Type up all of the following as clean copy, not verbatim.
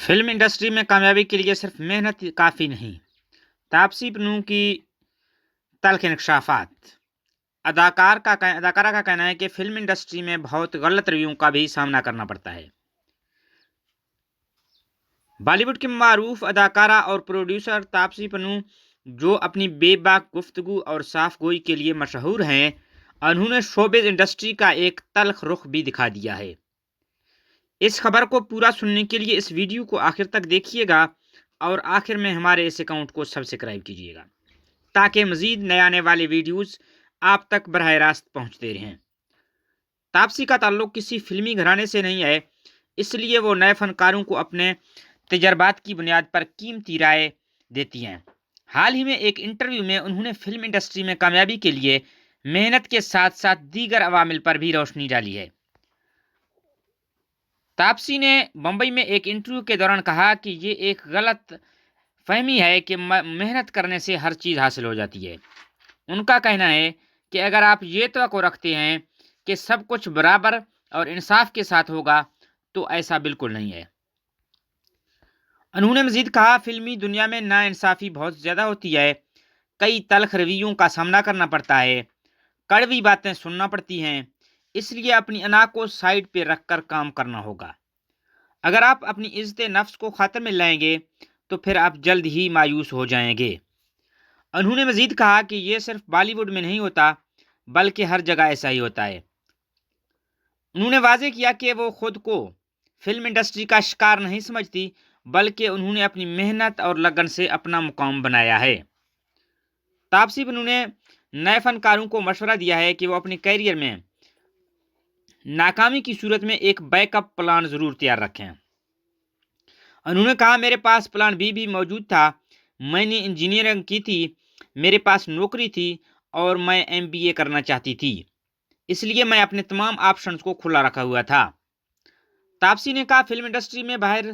Film industry میں کامیابی کے لیے صرف محنت کافی نہیں۔ تاپسی پنو کی تلخ انکشافات۔ اداکارہ کا کہنا ہے کہ فلم انڈسٹری میں بہت غلط رویوں کا بھی سامنا کرنا پڑتا ہے۔ بالی ووڈ کی معروف اداکارہ اور پروڈیوسر تاپسی پنو، جو اپنی بے باک گفتگو اور صاف گوئی کے لیے مشہور ہیں، انہوں نے شوبز انڈسٹری کا ایک تلخ رخ بھی دکھا دیا ہے۔ اس خبر کو پورا سننے کے لیے اس ویڈیو کو آخر تک دیکھیے گا اور آخر میں ہمارے اس اکاؤنٹ کو سبسکرائب کیجیے گا تاکہ مزید نئے آنے والے ویڈیوز آپ تک براہ راست پہنچتے رہیں۔ تاپسی کا تعلق کسی فلمی گھرانے سے نہیں ہے، اس لیے وہ نئے فنکاروں کو اپنے تجربات کی بنیاد پر قیمتی رائے دیتی ہیں۔ حال ہی میں ایک انٹرویو میں انہوں نے فلم انڈسٹری میں کامیابی کے لیے محنت کے ساتھ ساتھ دیگر عوامل پر بھی روشنی ڈالی ہے۔ تاپسی نے بمبئی میں ایک انٹرویو کے دوران کہا کہ یہ ایک غلط فہمی ہے کہ محنت کرنے سے ہر چیز حاصل ہو جاتی ہے۔ ان کا کہنا ہے کہ اگر آپ یہ توقع رکھتے ہیں کہ سب کچھ برابر اور انصاف کے ساتھ ہوگا تو ایسا بالکل نہیں ہے۔ انہوں نے مزید کہا، فلمی دنیا میں ناانصافی بہت زیادہ ہوتی ہے، کئی تلخ رویوں کا سامنا کرنا پڑتا ہے، کڑوی باتیں سننا پڑتی ہیں، اس لیے اپنی انا کو سائیڈ پہ رکھ کر کام کرنا ہوگا۔ اگر آپ اپنی عزت نفس کو خطرے میں لائیں گے تو پھر آپ جلد ہی مایوس ہو جائیں گے۔ انہوں نے مزید کہا کہ یہ صرف بالی ووڈ میں نہیں ہوتا بلکہ ہر جگہ ایسا ہی ہوتا ہے۔ انہوں نے واضح کیا کہ وہ خود کو فلم انڈسٹری کا شکار نہیں سمجھتی، بلکہ انہوں نے اپنی محنت اور لگن سے اپنا مقام بنایا ہے۔ تاپسی پنو نے نئے فنکاروں کو مشورہ دیا ہے کہ وہ اپنے کیریئر میں ناکامی کی صورت میں ایک بیک اپ پلان ضرور تیار رکھیں۔ انہوں نے کہا، میرے پاس پلان بی بھی موجود تھا، میں نے انجینئرنگ کی تھی، میرے پاس نوکری تھی اور میں MBA کرنا چاہتی تھی، اس لیے میں اپنے تمام آپشنز کو کھلا رکھا ہوا تھا۔ تاپسی نے کہا، فلم انڈسٹری میں باہر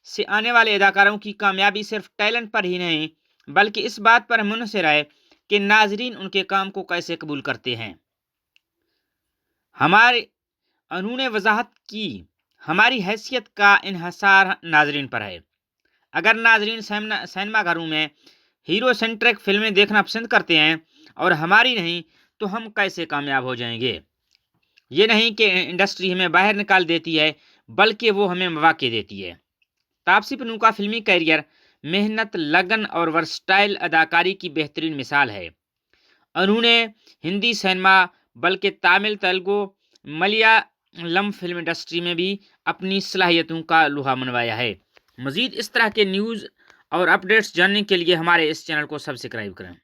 سے آنے والے اداکاروں کی کامیابی صرف ٹیلنٹ پر ہی نہیں بلکہ اس بات پر منحصر ہے کہ ناظرین ان کے کام کو کیسے قبول کرتے ہیں۔ انہوں نے وضاحت کی، ہماری حیثیت کا انحصار ناظرین پر ہے۔ اگر ناظرین سینما گھروں میں ہیرو سینٹرک فلمیں دیکھنا پسند کرتے ہیں اور ہماری نہیں تو ہم کیسے کامیاب ہو جائیں گے؟ یہ نہیں کہ انڈسٹری ہمیں باہر نکال دیتی ہے بلکہ وہ ہمیں مواقع دیتی ہے۔ تاپسی پنو کا فلمی کیریئر محنت، لگن اور ورسٹائل اداکاری کی بہترین مثال ہے۔ انہوں نے ہندی سینما بلکہ تامل، تیلگو، ملیالم فلم انڈسٹری میں بھی اپنی صلاحیتوں کا لوہا منوایا ہے۔ مزید اس طرح کے نیوز اور اپڈیٹس جاننے کے لیے ہمارے اس چینل کو سبسکرائب کریں۔